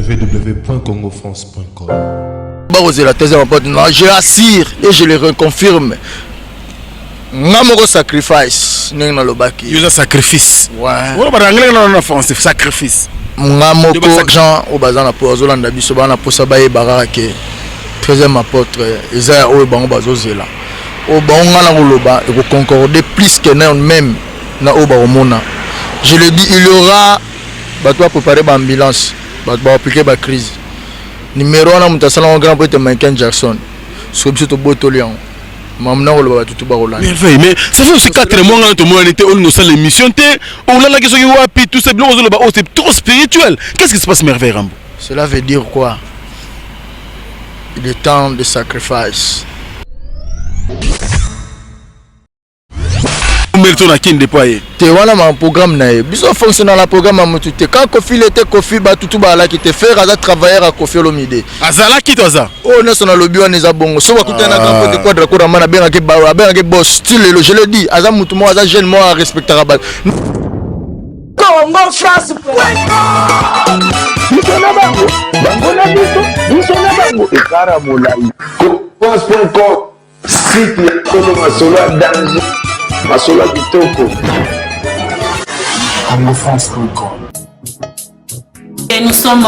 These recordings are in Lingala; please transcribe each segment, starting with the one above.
www.congofrance.com. La thèse je assure et je le reconfirme. Namoko sacrifice. Il a sacrifice. Ouais. Sacrifice. Namoko Jean au bazan na pozolanda biso bana posa baye barake. 13e apôtre Isaïe o bango bazozela. O bango na koloba et concorder plus que même na o baromona. Je le dis, il y aura bato préparer l'ambulance, bato appliquer la crise. Numéro 1 na mutasala grand poète Michael Jackson. Sur biso to botolian. Mamna koloba tout barola. Mais ça fait aussi 4 mois que tout le monde était on nous l'émission on a la question qui wapi tout c'est c'est trop spirituel. Qu'est-ce qui se passe merveille Rambo? Cela veut dire quoi? Il est temps de sacrifice. Tu vois là mon programme na biso fonctionne dans la programme à motute quand Kofi était Kofi ba tutu ba la qui te faire à travailler à Kofi Olomide azala qui toza oh national lobby on est bon so ba kutana quand côté quadra ko ramana bien ke ba bien ke boss style je le dis aza mutu mo aza jeune mo à respecter rabat Congo France Bisona bango na biso bisona bango ekara molai France.com site ya kono masolo danger Masola Bitoko. Et nous sommes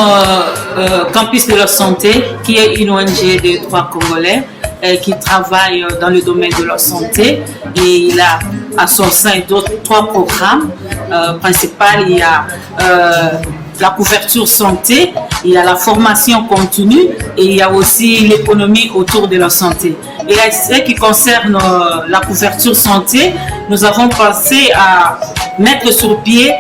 Campus de la Santé, qui est une ONG de droits congolais qui travaille dans le domaine de la santé. Et il a à son sein 3 programmes principaux. Il y a la couverture santé, il y a la formation continue et il y a aussi l'économie autour de la santé. Et à ce qui concerne la couverture santé, nous avons pensé à mettre sur pied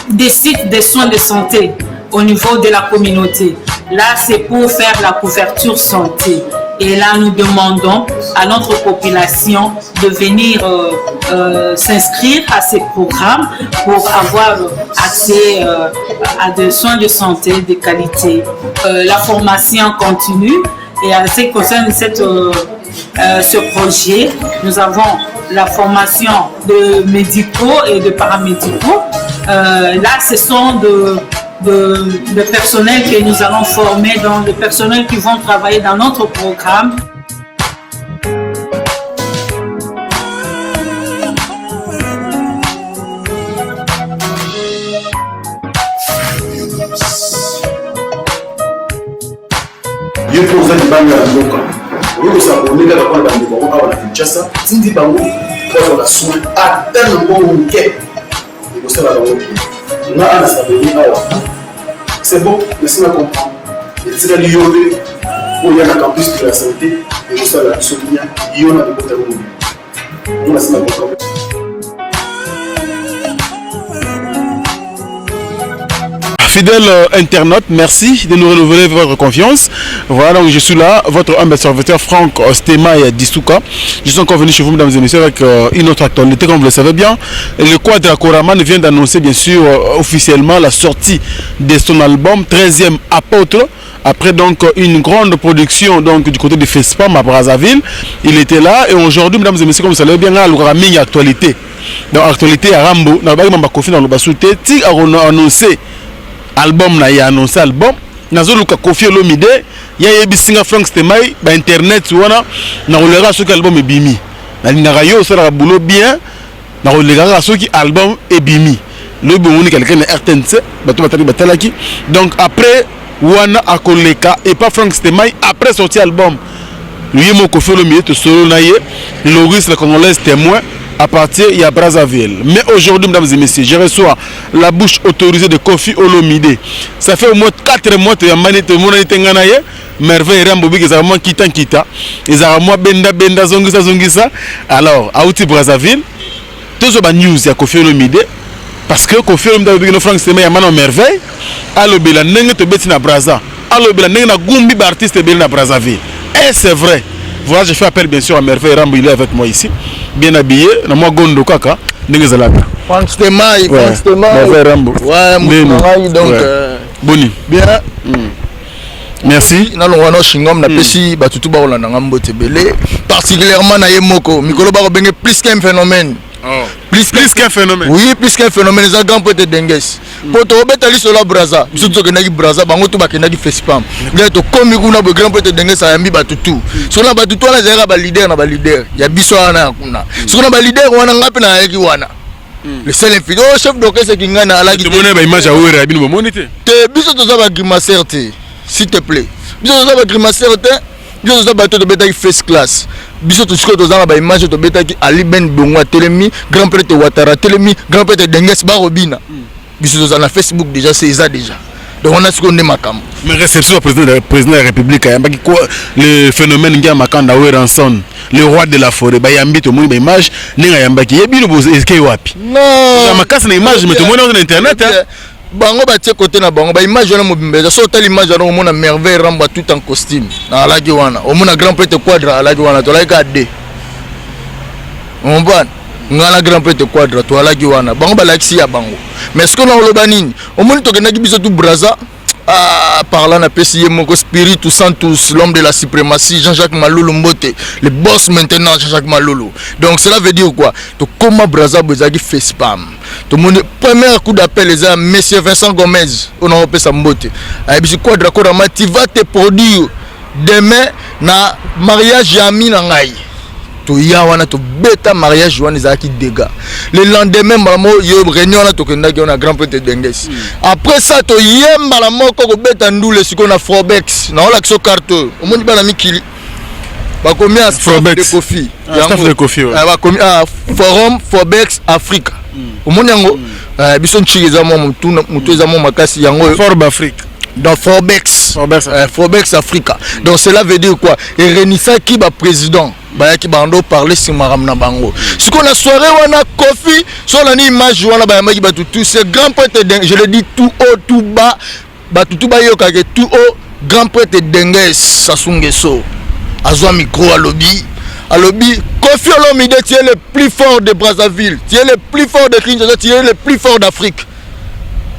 des sites de soins de santé au niveau de la communauté. Là, c'est pour faire la couverture santé. Et là, nous demandons à notre population de venir s'inscrire à ces programmes pour avoir accès à des soins de santé de qualité. La formation continue et en ce qui concerne ce projet, nous avons la formation de médicaux et de paramédicaux. Là, ce sont de personnel que nous allons former, donc des personnels qui vont travailler dans notre programme. Je pose des banques à la boca. Oui, vous savez, on est là pour la banque à la Kinshasa. Si vous avez un soin à tel moment où vous êtes, vous savez, c'est bon, laissez-moi comprendre. C'est la liorée où il y a un campus de la santé et vous savez, il y a un campus de la santé. Fidèles internautes, merci de nous renouveler votre confiance. Voilà, donc je suis là, votre humble serviteur Franck Stema Dissouka. Je suis encore venu chez vous, mesdames et messieurs, avec une autre actualité, comme vous le savez bien. Le Quadra Koraman vient d'annoncer, bien sûr, officiellement la sortie de son album 13e Apôtre. Après donc une grande production donc, du côté de FESPAM à Brazzaville. Il était là et aujourd'hui, mesdames et messieurs, comme vous savez bien, il y a une actualité. Donc, actualité à Rambo, dans le Basouté, qui a annoncé album na ya annoncé album nazo luka Koffi Olomide ya yebisinga Frank Stemai ba internet wana na olera soki album ebimi na linga yo sala boulot bien na olera soki album ebimi le bon quelqu'un na RTNC bato batali batalaki donc après wana akoleka et pas Frank Stemai après sorti album lui mo Koffi Olomide to solo na ye Loris le Congolais témoin à partir de Brazzaville. Mais aujourd'hui, mesdames et messieurs, je reçois la bouche autorisée de Koffi Olomide. Ça fait au moins 4 mois que je merveille Rambobi, ils ont kita. Ils ont benda zongisa. Alors, à Outi Brazzaville, tous les news de Koffi Olomide. Parce que Koffi Olomide, Franck Stemai, il y a une merveille. Alors, il y a une Brazza. Alors, il y a une Gumbi artiste na Brazzaville. Et c'est vrai. Voilà, je fais appel bien sûr à Merveille Rambo, il est avec moi ici, bien habillé, na moi Gondo Kaka, Negezalaka. Franck Stemai, Merveille Rambo. Ouais, mon donc Boni. Bien. Merci. Na longwana shingom na pesi batutu ba olanda ngambo tebele, particulièrement na yemoko, mikolo ba ko benge plus qu'un phénomène. Plus qu'un phénomène. Oui, plus qu'un phénomène. Les grand poète Dengues. Pour te remettre à sur la Braza. Surtout que Nagi Braza, bango tout baki Nagi Fespam. Là, tu comme il y a grand poète Dengues, ça a mis batutu. Sur la batutu, on a zéro leader, on a leader. Il y a bisouana kuna. Sur la leader, on a ngapé na yaki wana. Le seul infidèle, oh chef d'orchestre qui gagne à la guitare. Tu monnaie image à ouvrir à bino monité. Te bisou to zaba grimacer s'il te plaît. Bisou to zaba grimacer biso toza bato tobetaki first class biso tosiko tozanga baimage tobetaki Ali Ben Bongo atelemi grand prêtre Ouattara atelemi grand prêtre Dengues barobina biso toza na Facebook déjà c'est ça déjà donc on a ce qu'on est makam mais réception président de la République ayambaki quoi le phénomène ngia makanda Weranson le roi de la forêt bayambi to moni baimage ninga yambaki yebino bozo eske wapi non makasa na image mais to moni sur internet bango batie côté na bango ba image wana mobimbe so tali image wana on a merveille ramba tout en costume na alaki wana on a grand prêtre quadre alaki wana to like de on va ngala grand prêtre quadre to alaki wana bango ba like ya bango mais ce qu'on a loba nini on moni to kenaki biso tout braza parlant na PCM moko Spiritu Santos l'homme de la suprématie Jean-Jacques Malulu Mbote le boss maintenant Jean-Jacques Malulu donc cela veut dire quoi to comment braza bozaki fait spam tout le monde premier coup d'appel les amis monsieur Vincent Gomez on a appelé ça Mbote ayebisi quadra korama tu vas te produire demain na mariage yami na ngai to ya wana to beta mariage wana ezaki dégâts le lendemain mamo yo réunion na to kendaki on a grand prêtre Dengues après ça to yemba la moko ko beta ndule siko na Fobex na ola kiso carte o moni bana mikili ba combien Fobex de Kofi staff de Kofi ba combien forum Fobex Africa o moni yango biso nchigeza mo mutu eza mo makasi yango Forbes Afrique dans Fobex Africa donc cela veut dire quoi et Renissa qui va président ba ki bando parler sur maram na bango ce qu'on a soirée wana Kofi sur la image wana ba maki ba tout c'est grand prêtre je le dis tout haut tout bas ba tout ba yo kake tout haut grand prêtre Dengues Sasungeso azwa micro à lobby Kofi Olomide tu es le plus fort de Brazzaville tu es le plus fort de Kinshasa tu es le plus fort d'Afrique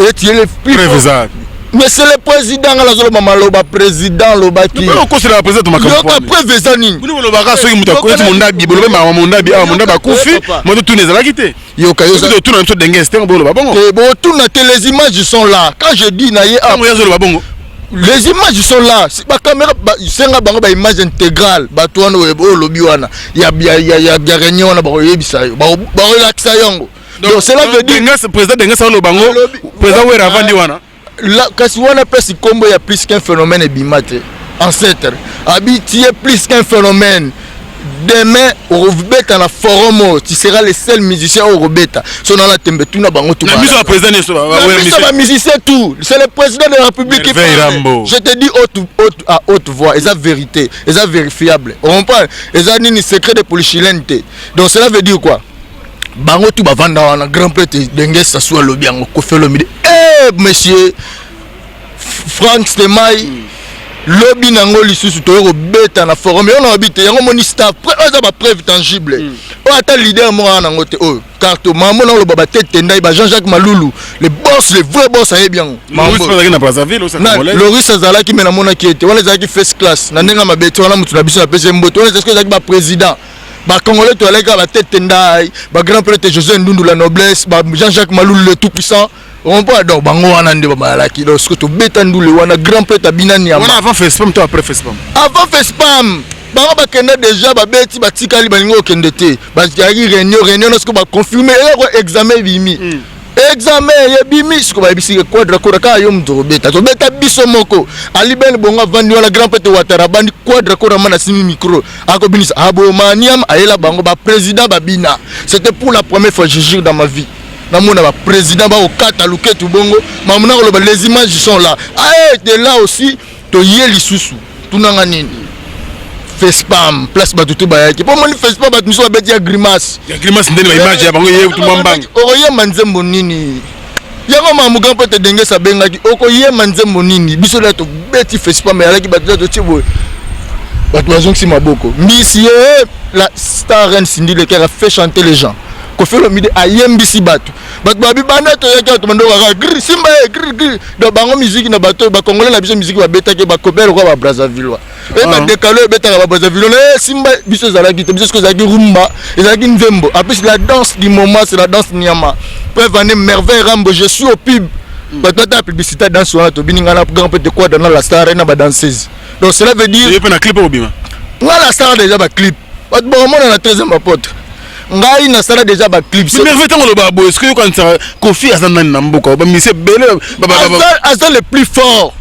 et tu es le plus fort. Mais c'est le président à la zone Mamaloba, président Lobaki. Mais on considère le président de donc après Vezanine. Vous ne pouvez pas dire que mon nabi, mon nabi, Koufi, moi de tout les quitté. Yo kayo de tout dans Dengues, c'est un bon babongo. Et bon tout les images sont là. Quand je dis naïe les images sont là. C'est pas caméra, c'est un bango image intégrale. Batuano ebo lobby wana. Il y a réunion wana ba yebisa. Ba relaxa yango. Donc cela veut dire que président Dengues au bango, président Wera vandi wana. Là, quand on a plus combo, il y a plus qu'un phénomène et bimate. Ancêtre, habitué plus qu'un phénomène. Demain, au Robeta, dans le forum, tu seras le seul musicien au Robeta. Son nom la tembe, tout n'a pas tout. Le musicien tout. C'est le président de la République qui parle. Je te dis à haute voix, et ça vérité, et ça vérifiable. On comprend, et ça n'est ni secret de polychilente. Donc cela veut dire quoi? Bango tout va vendre un grand prêtre Dengues ça soit le bien au Kofi Olomide. Monsieur Frank Stemai lobby nango lisusu to beta na forum on habite yango moni staff ça va preuve tangible o ata leader mo na ngote o carte maman na lo baba tete ndai ba Jean-Jacques Malulu le vrai boss aye bien Loris Azala qui mena mona qui était on les a qui first class na ndenga mabeti wana mutu na biso na pese mboto on les est-ce que za ba président ba congolais to alega ba tete ndai ba grand prêtre José Ndundu la noblesse ba Jean-Jacques Malulu le tout puissant on peut donc bango wana nde ba la ki lorsque to beta ndule wana grand prêtre binani ya on avant fait spam to après fait spam bango ba kende déjà ba beti ba tikali balingo kende te ba yaki réunion lorsque ba confirmer examen bimi examen ya bimi ce ko ba bisi quadra ka yo mto beta to beta biso moko Ali Ben Bongo vandi wana grand prêtre Ouattara bandi quadra ko ramana simi micro ako binisa abo maniam ayela bango ba président babina c'était pour la première fois je jure dans ma vie namona ba président ba okata luketu bongo mamuna ko les images sont là de là aussi to yeli susu tunanga nini Fespam place batutu ba yaki po moni Fespam batu miso ba betia grimace ndeni ba image ya bango ye tout mbanga oye manzembo nini yango mamu grand prêtre Dengues abengaki okoye manzembo nini biso la to beti Fespam ya laki batu to tibo batu bazongi maboko mbisi la star reine Cindy le qui a fait chanter les gens Koffi Olomide ayembisi bato babi bana to yaki to mando ka gri simba gri do bango musique na bato ba congolais na biso musique ba betaki ba kopel ko ba Brazzaville et ba décalé betaka ba Brazzaville simba biso zalaki to biso ko zalaki rumba ezalaki nzembo après la danse du moment c'est la danse nyama peuvent venir merveille rambo je suis au pub bato ta publicité dans sur to bininga na grand peu de quoi dans la star na ba danseuse donc cela veut dire il y a un clip au bima la star déjà ba clip bato bon on a 13e pote ngai na sala déjà ba clip mais merveille tango le babo est-ce que quand ça Koffi azana na mboka ba mise belé azan le plus fort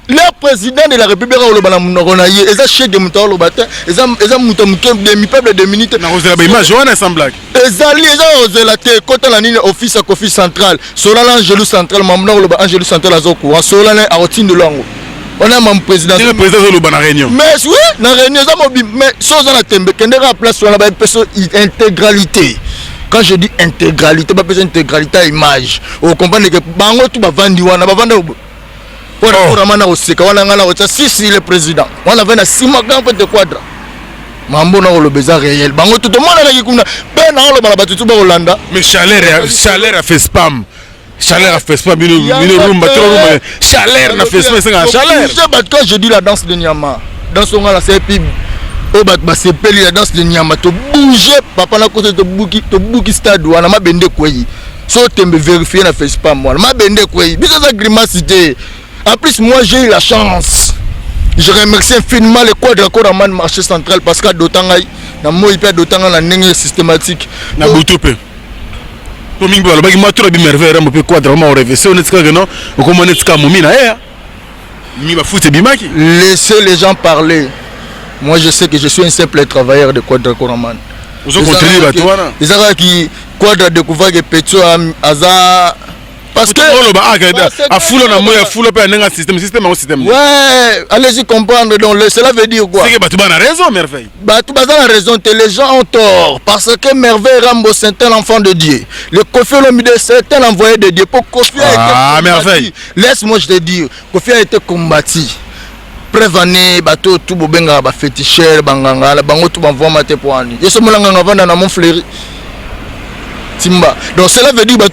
le président de la République le bana munoko na ye eza chef de muto lo bata eza muto muke de mi peuple de minutes na rozela ba image wana sans blague ezali eza rozela te kota na nini office à Koffi central solala Angelou central mamna lo ba Angelou central azoko solala a routine longo on a mon président le président le bana réunion mais oui na réunion ça mobi mais chose na tembe kendera place sur la ba personne intégralité. Quand je dis intégralité pas besoin d'intégralité à image on comprend que bango tout ba vandi wana ba vanda pour ramana oseka wana ngana ocha si le président on avait na sima grand peu de quadra mambo na le besoin réel bango tout le monde na kikuna pe na lo bala batutu ba Hollanda mais Chalère a fait spam Chalère a fait spam bino rumba trop Chalère na fait spam c'est Chalère quand je dis la danse de Nyama dans son là c'est pib au bat ba c'est peli la danse de Nyama to bouger papa na côté to buki stade wana ma bende koyi so tembe vérifier na fait spam moi ma bende koyi biso za grimace cité. En plus, moi j'ai eu la chance. Je remercie infiniment le quadre Koraman marché central parce que d'autangay, na moi hyper d'autangay na nenge systématique. Na butupe. Pour mingi balo bagi matura bi merveille rambo pe quadre ma rêve. C'est honnête que non, on commence tika momina eh. Mi ba foot bimaki. Laissez les gens parler. Moi je sais que je suis un simple travailleur de quadre Koraman. Vous ont contribué à toi là. Les gens qui quadre découvert que Petro Aza parce que à foule on a moyen foule pas un système au système. Ouais, allez-y comprendre donc cela veut dire quoi? C'est que Batouba a raison merveille. Batouba a raison, les gens ont tort parce que merveille Rambo c'est un enfant de Dieu. Le Koffi Olomide c'est un envoyé de Dieu. Pour Koffi a été combattu. Merveille. Laisse-moi je te dire, Koffi a été combattu. Prévenez bateau tout bobenga ba féticheur banganga la bango tout banvoie maté pour ani. Yeso molanga ngavanda na mon fleuri. Timba. Donc cela veut dire que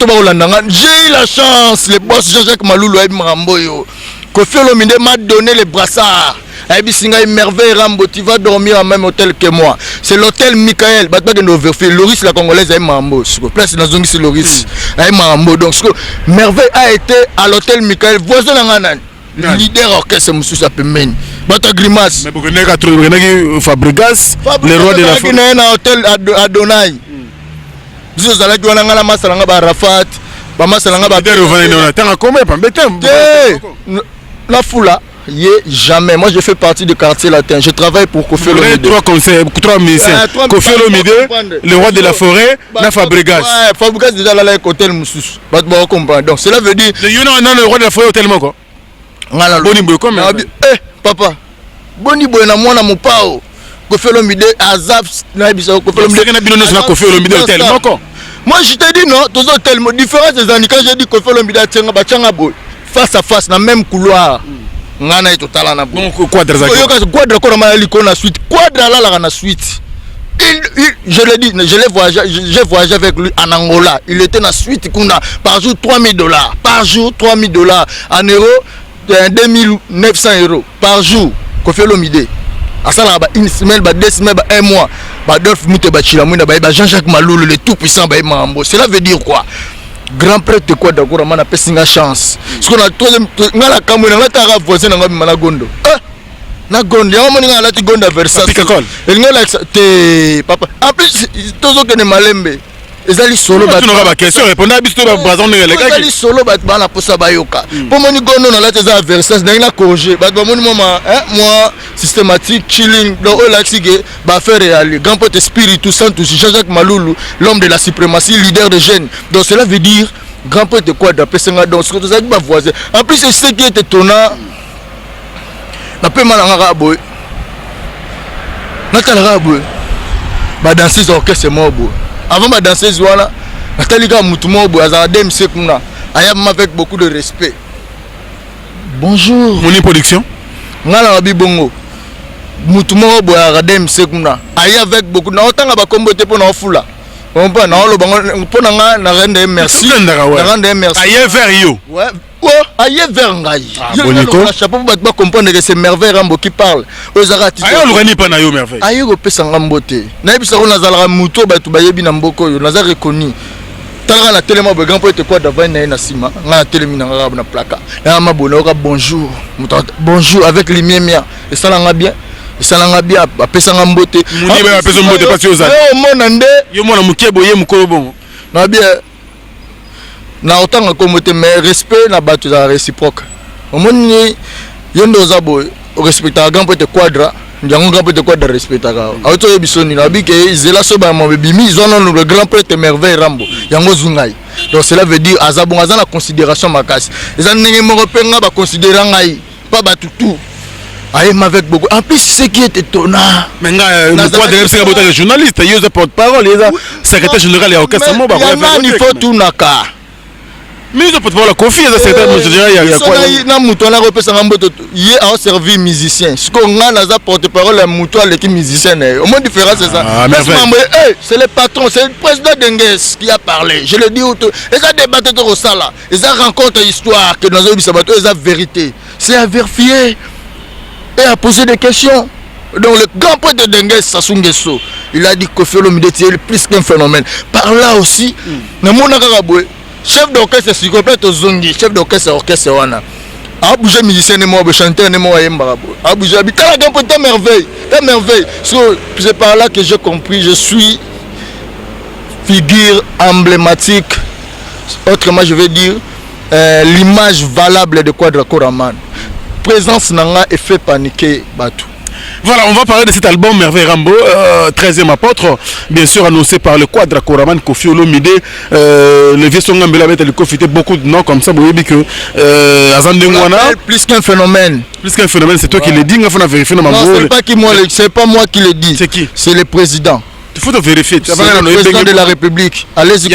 j'ai eu la chance, le boss Jean-Jacques Maloulou et Maramboyo. Koffi Olomide m'a donné les brassards. Aïbisinga merveille Rambo, tu vas dormir au même hôtel que moi. C'est l'hôtel Michael. Loris la Congolaise est Marambo. Place dans zone c'est Loris. Est Marambo. Donc merveille a été à l'hôtel Michael. Voisin d'Anganan. Leader orchestre Moussou Sapemeni. Bata grimace. Mais beaucoup n'est trop Fabregas. Le roi de la forêt. Il y a un hôtel à Donai. Biso zalaki wana ngala masalanga ba Rafat ba masalanga ba revenir on attend combien pas betem la foula yé jamais moi je fais partie du quartier latin je travaille pour Koffi Olomide trois conseils trois ministères Koffi Olomide le roi de la forêt na Fabregas ouais Fabregas déjà là les hôtel Moussous ba tu comprendre donc cela veut dire le roi de la forêt hôtel moko ngala boni boy comme papa boni boy na mwana mopao Koffi Olomide azap na biso Koffi Olomide na bino na Koffi Olomide hôtel moko. Moi je te dis non, tous hôtels différents des années quand j'ai dit Koffi Olomide tianga ba tianga boy face à face dans même couloir. Ngana et total na bon quadre za. Quadre ko na liko na suite. Quadre là na suite. Je l'ai dit, j'ai voyagé avec lui en Angola. Il était na suite kuna par jour $3,000. Par jour $3,000 en euros 2,900 € par jour. Koffi Olomide. Asala ba une semaine ba 2 semaines ba 1 mois ba Dolph Mute ba Chilamwina ba Jean-Jacques Maloulou le tout puissant ba Mambo. Cela veut dire quoi? Grand prêtre quoi d'accord mana pesinga chance. Ce qu'on a troisième ngala kamwe na tara voisin na ngami gondo. Na gondo ya moni ngala ti gondo Versace. El ngala te papa. En plus tozo que ne malembe. Ezali solo ba tu n'auras pas question répondre à bisto ba bazon les gars. Ezali solo ba bana posa bayoka. Pour moni gondo na la teza Versace na corriger. Ba moni moi systématique chilling donc là va faire réaliser grand pote spiritu santo Jean-Jacques Maloulou l'homme de la suprématie leader de jeunes donc cela veut dire grand pote de quoi d'après ça donc ce que tu as dit voisin en plus c'est ce qui est étonnant na pe malanga boy na talanga boy ba danseuse orchestre mo boy avant ma danseuse voilà natalika mutu mo boy azala dem sekuna ayam avec beaucoup de respect bonjour mon production ngala na bibongo mutu moko boya radem sekuna ayi avec beaucoup na otanga ba kombo te pona ofula On peut non le bango pour na rende merci. Na rende merci. Aïe vers yo. Ouais. Aïe vers ngai. Bonito. Chapeau pour comprendre que c'est merveille Rambo qui parle. Ozarati. Aïe on le pas na yo merveille. Aïe go pesa ngambote. Na bisa ko nazala muto batu bayebi na mboko yo naza reconnu. Tala na tellement be grand pote quoi davant na sima. Na telemi na ngaba na plaka. Na mabona ka bonjour. Bonjour avec lumière mia. Et ça l'a bien. Ça l'a bien apesa ngambote. Muni ba apesa ngambote pas si ozali. Yo mona nde. Yo mona mukebo ye mukolo bon. Na bien. Na autant comme mais respect na batu za réciproque. Omoni yendo zabo respecta grand pote quadra. Njango grand pote quadra respecta ka. Auto yebisoni na bi ke zela so ba mo bimi zona le grand pote merveille Rambo. Yango zungai. Donc cela veut dire azabon azana considération makasi. Les anenge mo penga ba considérer ngai pas batu tout. Aïe avec beaucoup. En plus ce qui est étonnant. Mais le quadra c'est un journaliste, il est porte-parole, il est secrétaire général et aucun samo ba. Il faut tout naka. Mais je peux te voir la confiance à certains il y a quoi na muto na repesa ngamboto il a servi musicien ce qu'on a naza porte-parole la muto l'équipe musicienne au moins différence c'est ça c'est le patron c'est le président d'Enges qui a parlé je le dis auto et ça débattre au sala et ça rencontre histoire que dans un bisabato et ça vérité c'est à vérifier et à poser des questions. Donc le grand poète d'Enges Sassou Nguesso il a dit que Koffi Olomide est plus qu'un phénomène par là aussi na mona karaboué chef d'orchestre c'est complète zongi chef d'orchestre orchestre wana a bougé musicien et moi chanteur et moi yemba a bougé habiter la grande merveille c'est par là que j'ai compris je suis figure emblématique autrement je vais dire l'image valable de Quadra Koraman présence nanga et fait paniquer batou. Voilà, on va parler de cet album Merveille Rambo, 13e apôtre, bien sûr annoncé par le Quadra Koraman, Koffi Olomide, le vieux Songambela avec le Koffi, beaucoup de noms comme ça, vous voyez que plus qu'un phénomène. Plus qu'un phénomène, c'est toi qui le dis, il faut vérifier. Non, c'est pas moi qui le dis. C'est qui? C'est le président. Il faut te vérifier. C'est le président de la République. Allez-y,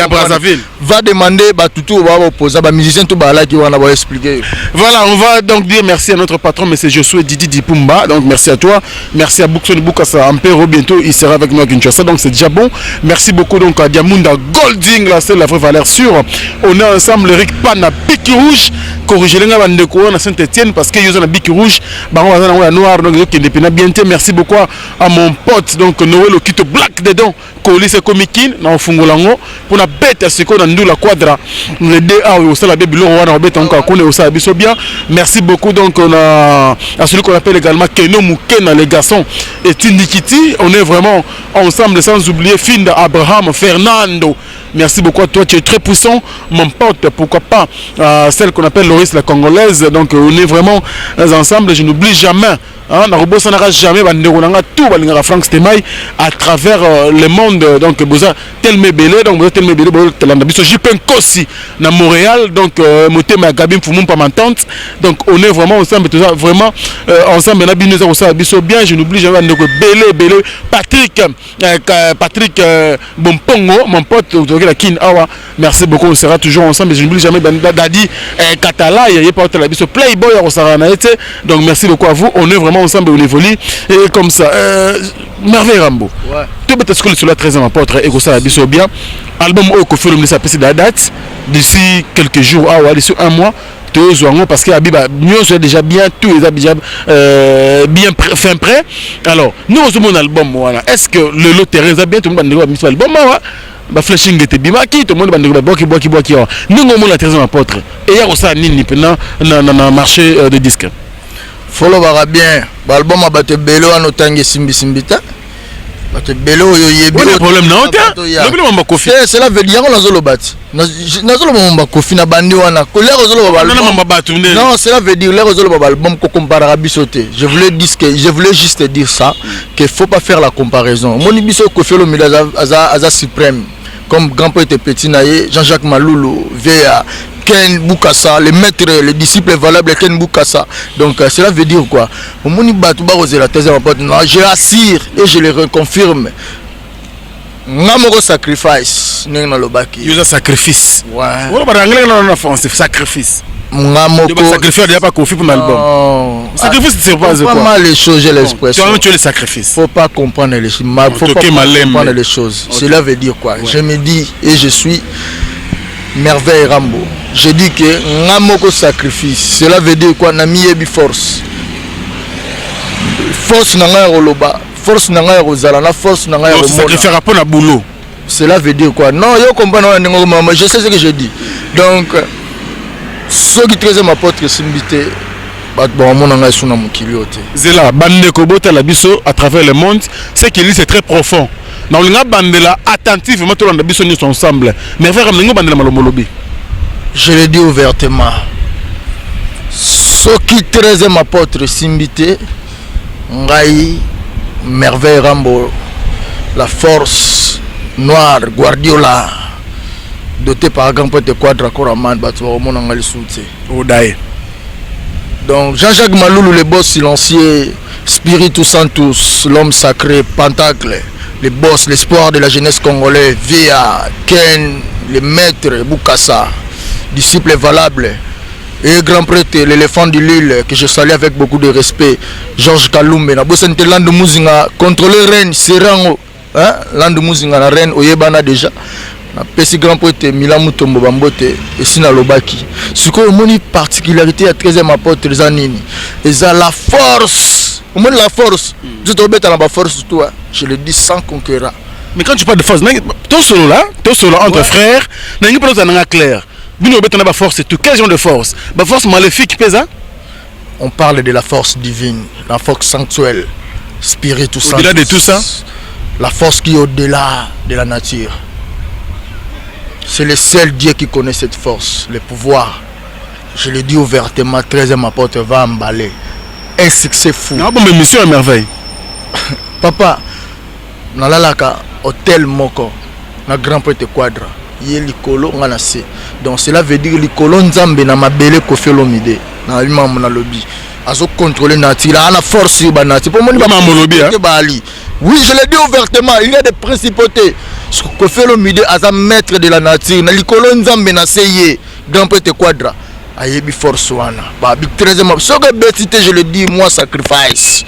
va demander tout va opposer musicien tout là qui va expliquer. Voilà, on va donc dire merci à notre patron monsieur Josué Didi Dipumba. Donc merci à toi, merci à Boukson Boukassa Ampero, bientôt il sera avec nous à Kinshasa. Donc c'est déjà bon. Merci beaucoup donc à Diamunda Golding, là c'est la vraie valeur sûre. On est ensemble Eric Pana Bic Rouge, corriger les gars de Cour à Saint-Étienne parce que ils ont un Bic Rouge, baron la noir donc qui est bien. Merci beaucoup à mon pote donc Noël Okito Black dedans. Colis et Comikin na fungolango pour la bête à ce qu'on a nous la quadra les DA au sein la bébé on bête encore qu'on est au sein biso bien. Merci beaucoup donc on a à celui qu'on appelle également Keno Mukena les garçons et Tindikiti on est vraiment ensemble sans oublier Finda Abraham Fernando. Merci beaucoup à toi, tu es très puissant, mon pote, pourquoi pas celle qu'on appelle Loris la Congolaise, donc on est vraiment ensemble, je n'oublie jamais, hein, ça n'aura jamais, tout Franck Stemay à travers le monde, donc Boza Telme Belé, donc Boza Telme Belé, Jipen Kossi, à Montréal, donc Motema Gabim Fumum Pamantante, donc on est vraiment ensemble, tout ça, vraiment ensemble, bien, je n'oublie jamais, Belé, Patrick Bompongo, mon pote, la kin awa merci beaucoup on sera toujours ensemble je n'oublie jamais Dadi Katala il y a pas la biso playboy au Sarana donc merci beaucoup à vous on est vraiment ensemble on évolue et comme ça Merveille Rambo ouais tout peut-être que sur la 13e apôtre et que ça la biso bien album au Koffi Olomide ça peut la date d'ici quelques jours d'ici un mois parce que Abiba mieux déjà bien tout est déjà bien fin prêt alors nous avons mon album voilà est-ce que le lot Teresa bien tout le monde va album ba flashing était bimaki tout le monde va boki nous on la 13e apôtre et il y a aussi nini na marché de disques follow va bien album abate belo anotangi simbita bate belo yo yebi le problème na hauteur le problème ba Koffi cela veut dire on azolo bati nazolo ba Koffi na bandi wana kolère ozolo ba non cela veut dire l'air ozolo ba album ko comparer bisoté je voulais juste dire ça qu'il faut pas faire la comparaison mon biso Koffi Olomide aza suprême comme grand poète petit naïe Jean-Jacques Maloulou Véa Ken Boukassa les maîtres les disciples valables Ken Boukassa donc cela veut dire quoi moni batu ba oser la thèse je assure et je le reconfirme ngamoko sacrifice nena lobaki user sacrifice ouais on va anglais en français sacrifice Ngamoko. Sacrifier déjà pas Kofi pour l'album. Sacrifice c'est pas pas mal les choses, j'ai l'expression. Tu as les sacrifices. Faut pas comprendre les choses. Faut pas comprendre les choses. Cela veut dire quoi? Je me dis et je suis Merveille Rambo. Je dis que Ngamoko sacrifice. Cela veut dire quoi? Nami ebi force. Force nanga roloba. Force nanga rozala. La force nanga romona. Sacrifier pour la boulot. Cela veut dire quoi? Non, yo comprends non, je sais ce que je dis. Donc ceux qui trésor ma porte simbité bon mon nanga suna mukiliote. Zela bande ko bota la biso à travers le monde, c'est qu'il c'est très profond. Na linga bande la attentivement tout le biso nous ensemble. Mais frère linga bande la malomolobi. Je le dis ouvertement. Ceux qui trésor ma porte simbité ngai Merveille Rambo, la force noire Guardiola doté par grand pote Quadra Koraman batwa mon angali soute Odaye. Donc Jean-Jacques Maloulou, le boss silencieux, Spiritus Santos, l'homme sacré, Pentacle, les boss, l'espoir de la jeunesse congolaise, Via, Ken, le maître, Boukassa, disciple valable, et grand prêtre, l'éléphant de l'île, que je salue avec beaucoup de respect, Georges Kalumbe, na bosante Land Muzinga, contrôleur Rennes, Serango, hein, Land Muzinga, la Reine, Oyebana déjà. Na pesi grand poète Mila Mutombo Bambote et Sina Lobaki. Ce que mon particularité à 13e apôtre les années. Et ça la force. Au moins la force. Je te bête à la force toi. Je le dis sans conquérant. Mais quand tu parles de force, ton solo là, entre frères, n'a pas besoin clair. Bino bête na ba force tout. Quel genre de force? Ba force maléfique pesa? On parle de la force divine, la force sanctuelle, spirituelle. Au-delà de tout ça, la force qui est au-delà de la nature. C'est le seul Dieu qui connaît cette force, le pouvoir. Je le dis ouvertement, 13e apôtre va emballer. Un succès fou. Non, bon, mais mission à merveille. Papa, dans la hôtel Moko, na grand prêtre Quadra, il y a l'icolo, on a assez. Donc cela veut dire l'icolo nzambe na mabele Kofi Olomide, na l'imam na lobby. Azo contrôler nature, la force sur banati. Pour moi, oui, je l'ai dit ouvertement, il y a des principautés. Kofi Olomide as un maître de la nature. Na l'icolo nzambe na seye, grand prêtre Quadra. Ayebi force wana. Ba big 13e. Ce que betité, je le dis, moi sacrifice.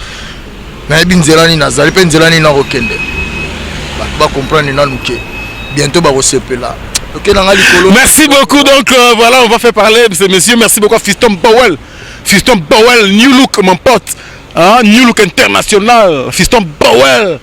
Na yebi nzelani na zali pe nzelani na rokende. Ba comprendre na nuke. Bientôt ba resepela. Merci beaucoup. Donc voilà, on va faire parler de ces messieurs. Merci beaucoup à Fiston Powell. Fiston Powell, New Look, mon pote. Hein? New Look international. Fiston Powell.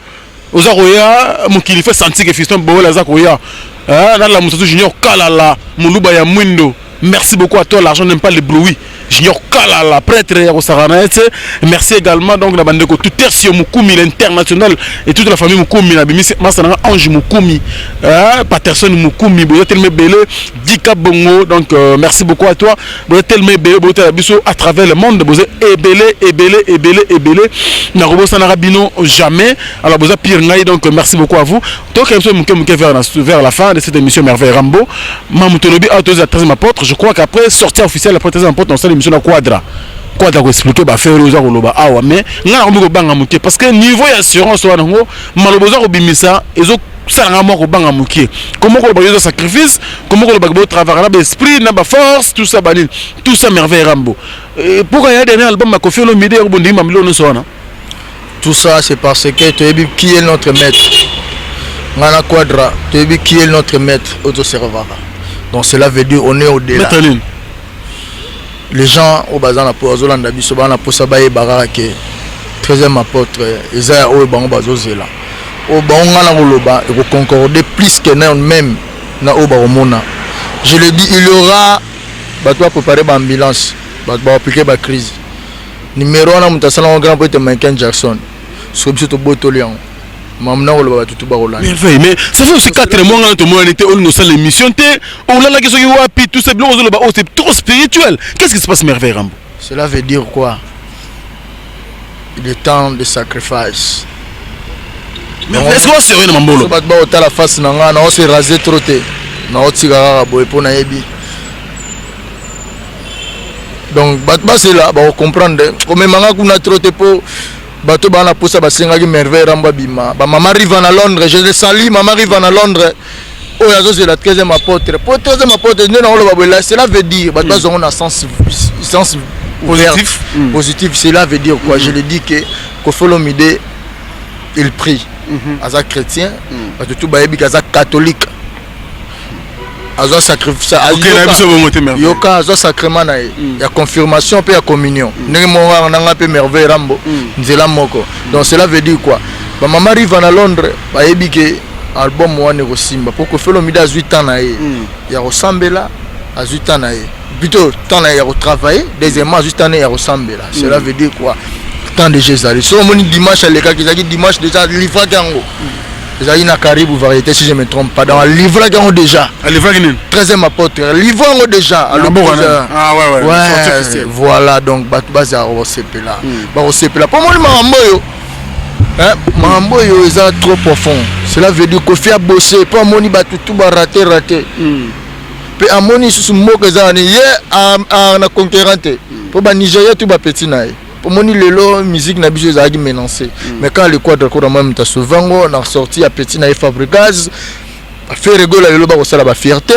Aux Aroya, mon qu'il fait sentir que Fiston Powell à Zakoya. Dans la Moussou Junior Kalala, Moulouba Yamwindo. Merci beaucoup à toi. L'argent n'aime pas les bruits. Junior Kalala, prêtre au Saranete. Merci également donc la bande de tout Tertio Mukumi, l'international et toute la famille Mukumi. La bimisi Masana Ange Mukumi, Patterson Mukumi, Boyotelme Bele, Dika Bongo. Donc merci beaucoup à toi. Boyotelme Bele, Boyotelme à travers le monde. Boyotelme Ebele. Narobo Sanarabino jamais. Alors Boyotelme Pire Ngaï. Donc merci beaucoup à vous. Donc vers la fin de cette émission Merveille Rambo. Mamoutonobi a autorisé à 13e apôtre. Je crois qu'après sortie officielle après 13e apôtre, on s'est l'émission de Quadra ko expliquer ba faire aux oloba awa mais nga ko banga muke parce que niveau d'assurance wana ngo maloboza ko bimisa ezo sala nga ko banga muke comment ko ba sacrifice comment ko ba travailler na esprit na ba force tout ça banil tout ça Merveille Rambo pourquoi il y a dernier album Kofi Olomide ko bondi mamilo no sona tout ça c'est parce que tu es qui est notre maître ngana Quadra tu es qui est notre maître auto servara donc cela veut dire on est au-delà. Les gens au bazar na po azolanda biso bana posa baye baraka 13e apôtre Isaiah o bango bazozela o bango na koloba et concorder plus que même na o baromona. Je le dis, il y aura bato préparer ba ambulance bato ba appliquer ba crise numéro na mutasala grand poète Michael Jackson so biso to botolian. Mais ça fait aussi 4 mois que nous avons fait l'émission. C'est trop spirituel. Qu'est-ce qui se passe, Merveille Rambo? Cela veut dire quoi? Il est temps de sacrifice. Est-ce que c'est vrai, Mambolo? La face, on s'est rasé trop tôt. Donc, c'est là, on comprend. Comme on a trop tôt. Bato bana posa basengaki Merveille Rambo bima ba mama arrive à Londres, je le salue, maman arrive à Londres oyo azo la 13e apôtre pour 13e apôtre ne na lo babela cela veut dire ba bazongo na sens positif cela veut dire quoi je le dis que Koffi Olomide il prie aza chrétien parce que tout bayebi kaza catholique azo sacrifice yoka azo sacrement na ya confirmation pe ya communion ndenge mo nga pe merveille rambo nzela moko donc cela veut dire quoi ba mama arrive à Londres bayebi que album wane ko simba pour Koffi Olomide a 8 ans na ya resembler à 8 ans na plutôt temps na ya travailler deuxièmement 8 ans ya resembler cela veut dire quoi tant de Jésus so moni dimanche les gars qui dimanche déjà livre gango déjà il na Caribou variété si je me trompe pas dans livre gango déjà livre 13e apôtre livre gango déjà ouais voilà donc base à Rosepela ba Rosepela pour moi mambo yo mambo yo est trop profond cela veut dire Koffi a bossé pas moni ba tout ba raté pe amoni sous moko ezani ye na conquérante pour ba Nigeria tout ba petit na pour moni lelo musique na biso ezaki menacé mais quand le quadre ko même ta souvent on a sorti à petit na Fabregas faire rigoler lelo ba ko sala ba fierté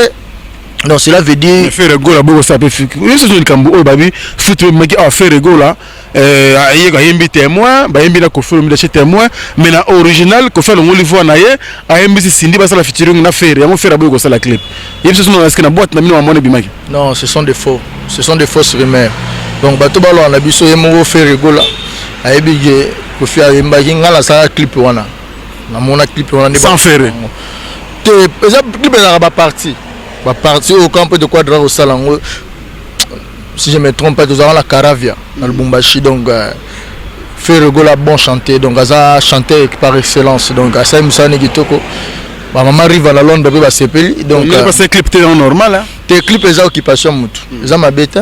non cela veut dire faire rigoler ba ko sala pe fiki oui c'est une cambo o babi futu maki a faire rigoler ayeka yembi témoin ba yembi na Koffi Olomide chez témoin mais na original ko faire le livre na ye ayembi sindi ba sala featuring na faire yango faire ba ko sala clip yembi c'est na na boîte na mino amone bimaki non ce sont des fausses rumeurs donc bato balo na biso yemo faire rigola ayebi ge Koffi ayemba ngala sa clip wana na mona clip wana sans faire te exemple clip na ba partie au camp de quadra au salango si je me trompe pas, nous avons la Caravia dans le Bumbashi, donc faire rigoler bon chanter, donc ça chanter par excellence, donc ça Moussani Gitoko. Ma maman arrive à la Londres, bah c'est peli, donc. C'est clip t'es normal, hein? Tes clips les occupation mutu, ça ma bête.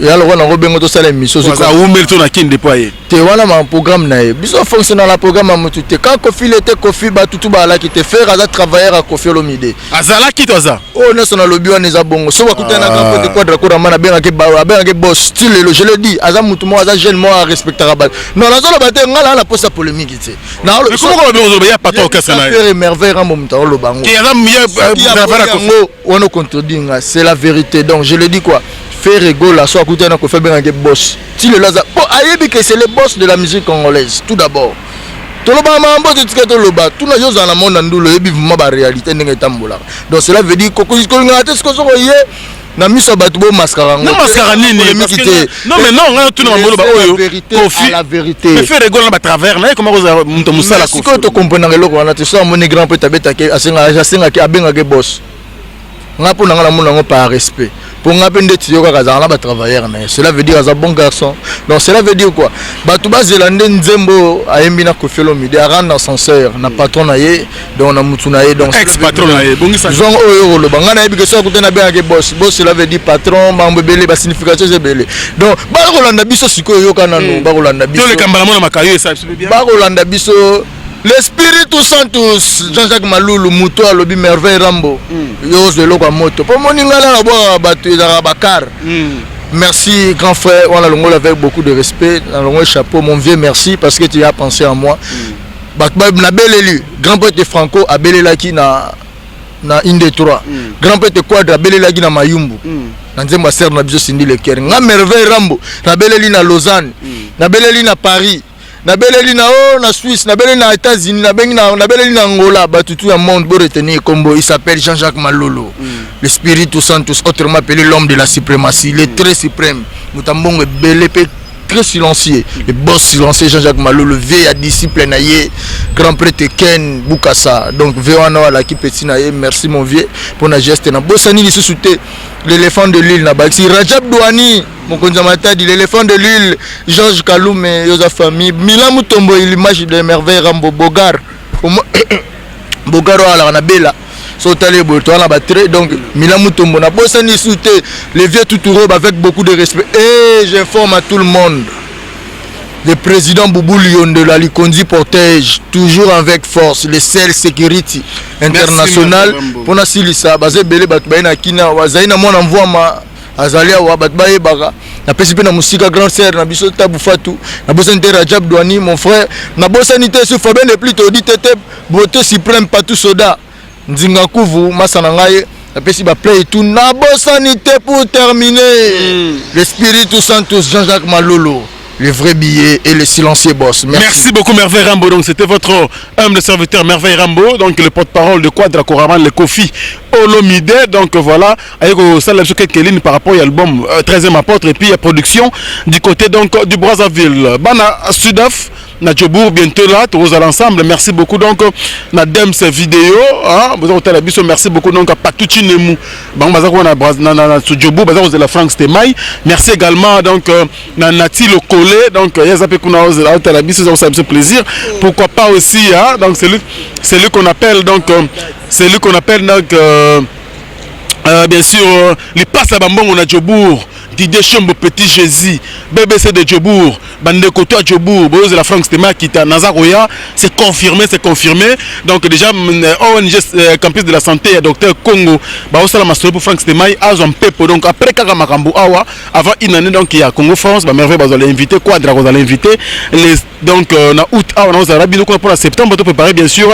Et alors on a rebengo to sala émission. Ça où melto na kin déployer. Te wana ma programme na ye. Biso fonctionne dans la programme mutu. Te quand Koffi était Koffi ba tutu ba la qui te faire à travailler à Koffi Olomide. Azala qui toi ça? Oh non son lobby on eza bongo. So ba kutana grand côté quadra ko ramana benga ke ba boss. Style je le dis, aza mutu mo aza jeune mo à respecter rabat. Non la zone ba te ngala la posa polémique tu sais. Na le comment on besoin ya pas toi qu'est-ce na. Faire merveille rambo mutaro lo bango. Qui aza mieux on contredit c'est la vérité. Donc je le dis quoi? Faire rigoler soit écouter na Koffi benga ke boss. Si le laza bon ayebi que c'est le boss de la musique congolaise tout d'abord. Toloba mambo tutika toloba tout na yo za na monde ndulo yebi vraiment ba réalité ndenge tambola. Donc cela veut dire ko ngate ce ko so ye na miso batu bo mascara ngo. Non mascara nini parce que non mais non tout na mambo ba oyo Koffi la vérité. Mais faire rigoler na ba travers na comment ko muto musala Koffi. Ko to comprendre loko wana te so mon grand peut tabeta ke asenga ke abenga ke boss. Ngapo na ngala mona ngo par respect. Pour ngapende tiyoka kazala ba travailleur na cela veut dire un bon garçon. Donc cela veut dire quoi? Batu ba zelande nzembo ayembi na Koffi Olomide a rendre ascenseur na patron na ye donc na mutu na ye donc ex patron na ye bongisa zong oyo lo banga na yebi que so kutena be ke boss cela veut dire patron mambo belé ba signification c'est belé donc ba kolanda biso sikoyo yoka nanu ba kolanda biso to le kambala mona makayo ça c'est bien ba kolanda biso l'Espiritu Santos Jean-Jacques Malulu muto alobi merveille rambo yo zelo kwa moto po moningala na bo batu ezaka bakar merci grand frère on a longola avec beaucoup de respect dans le chapeau mon vieux merci parce que tu as pensé à moi na belelu grand poète Franco a belelaki na inde 3 grand poète Quadra belelaki na Mayumbu na nzemba ser na biso sindi le cœur nga merveille rambo na beleli na Lausanne na beleli na Paris na beleli na na Suisse na beleli na États-Unis na beleli na Angola batutu ya monde bo retenir combo il s'appelle Jean-Jacques Malolo l'Espiritu Santos autrement appelé l'homme de la suprématie il est très suprême mutambongo belé très silencieux le boss silencieux Jean-Jacques Malolo vieux à disciple na ye grand prêtre Ken Bukasa donc vewana la ki petit na ye merci mon vieux pour na geste na bosani li sous-souté l'éléphant de l'île na baxi Rajab Douani mon konzamata dit l'éléphant de l'île Georges Kaloum et yosa famille Milan Mutombo l'image de merveille Rambo Bogar Bogaro ala na bela so tale boto na battre donc Milan Mutombo na bosani souté les vieux Toutouro avec beaucoup de respect et j'informe à tout le monde le président Boubou Lyon de la Likondi protège toujours avec force le Cell Security International pour na silisa bazé belé batu baina kina wazaina mwana mvua azalia wa batu baye baka na pesipe na musika grand sœur na biso tabu fatu na bosa nte Rajab Douani mon frère na bosa nite sur Fabien de plus to dit tete beauté suprême patou soda Nzinga Kuvu Masanangaye apesi ba play tout na bosanité pour terminer. Le Spiritus Sanctus Jean-Jacques Malolo, le vrai billet et le silencieux boss. Merci beaucoup Merveille Rambo. Donc c'était votre humble serviteur Merveille Rambo, donc le porte-parole de Quadra Koraman, le Kofi Olomide. Donc voilà, avec quelques lignes par rapport à l'album 13e apôtre et puis la production du côté donc du Brazzaville. Bana Sudaf na Djobour bientôt là, tous à l'ensemble. Merci beaucoup donc na Dems vidéo, hein, vous avez biso merci beaucoup donc à Patuchi Nemu. Bon bazako na Djobour, bazako de la France Stemai. Merci également donc na Nati le Collé, donc yazape kuna aux la biso ça me plaisir. Pourquoi pas aussi hein, donc c'est lui qu'on appelle donc bien sûr les passes à Bambon on a Djobour. Didier Chombo Petit Jésus, BBC de Djobour, Bande Koto à Djobour, de la France Tema qui est Nazaroya, c'est confirmé. Donc déjà, ONG Campus de la Santé, Docteur Congo, la Master pour France Tema, Azon Pepo, donc après Kagamakambu Awa, avant une année, donc il y a Congo France, Merveille, vous allez inviter, Quadra, vous allez inviter, donc en août, on a Arabi, donc pour septembre, on préparer bien sûr,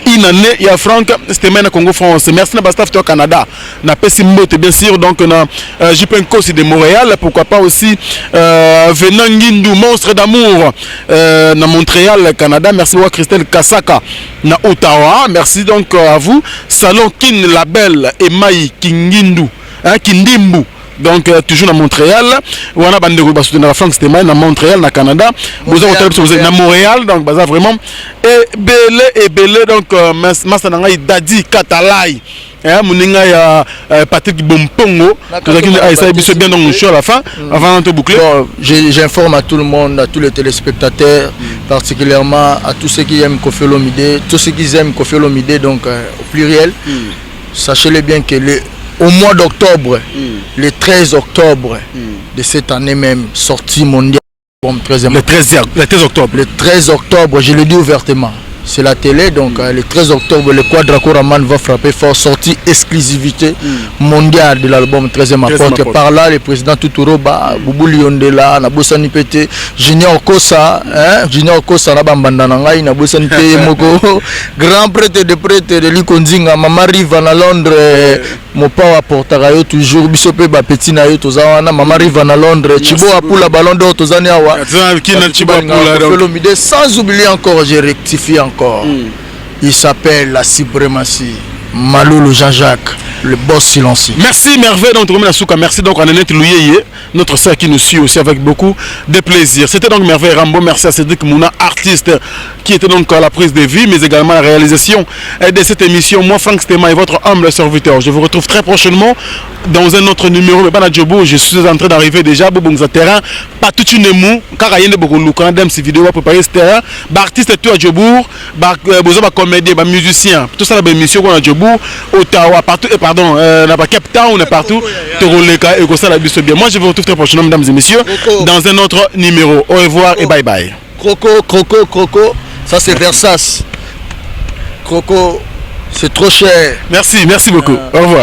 une année, il y a Franck Stéma à Congo France. Merci à Bastaf au Canada, na Pessimbote, bien sûr, donc on a Jipenko, c'est de Montréal. Pourquoi pas aussi Venant Nguindou, monstre d'amour na Montréal, Canada. Merci à Christelle Kasaka na Ottawa. Merci donc à vous. Salon Kin Label et Maï Kingindu, hein, Kindimbu. Donc toujours à Montréal. On a bandé dans la France, c'était à Montréal, na Canada. Vous avez à Montréal, donc bah vraiment et belé donc Massananga Dadi Katalai. Mouninga ya Patrick Bompongo, ça bien donc à la fin, avant de boucler. Bon, j'informe à tout le monde, à tous les téléspectateurs, particulièrement à tous ceux qui aiment Koffi Olomide, tous ceux qui aiment Koffi Olomide, donc au pluriel. Sachez-le bien que au mois d'octobre, le 13 octobre de cette année même, sortie mondiale, le 13 octobre. Le 13 octobre, je le dis ouvertement. C'est la télé, donc le 13 octobre, le Quadra Koraman va frapper fort, sortie exclusivité mondiale de l'album 13e apôtre. Par là, le président Tuturoba, Boubou Liondela, Nabosani Pété, Junior Kosa, Nabambandanangaï, Nabosani Pété, Moko, grand prêtre de Likonzinga, Mama Riva na Londres, Mopa Portarayo, toujours, Bissopé Bapeti Nayo, Tozawana, Mama Riva na Londres, Chibo Apula Ballon d'Or, Tozaniawa, sans oublier encore, j'ai rectifié encore. Il s'appelle la suprématie. Malolo Jean-Jacques, le boss silencieux. Merci Merveille, donc merci donc à Nénette Louyeye, notre sœur qui nous suit aussi avec beaucoup de plaisir. C'était donc Merveille Rambo, merci à Cédric Mouna, artiste qui était donc à la prise de vie, mais également à la réalisation de cette émission. Moi, Franck Stéma et votre humble serviteur. Je vous retrouve très prochainement dans un autre numéro. Mais pas Djobo, je suis en train d'arriver déjà. Bobongza terrain, pas tout une mou, car il y a beaucoup de quand même ces vidéos pour préparer ce terrain. Artiste tout à Djobo, comédien, musicien, tout ça la émission qu'on a Djobo, Ottawa, partout, pardon, pas Cape Town, partout, Toroleka et ça la bien. Moi, je vous retrouve très prochainement, mesdames et messieurs, dans un autre numéro. Au revoir et bye bye. Croco, ça c'est Versace. Croco, c'est trop cher. Merci beaucoup. Au revoir.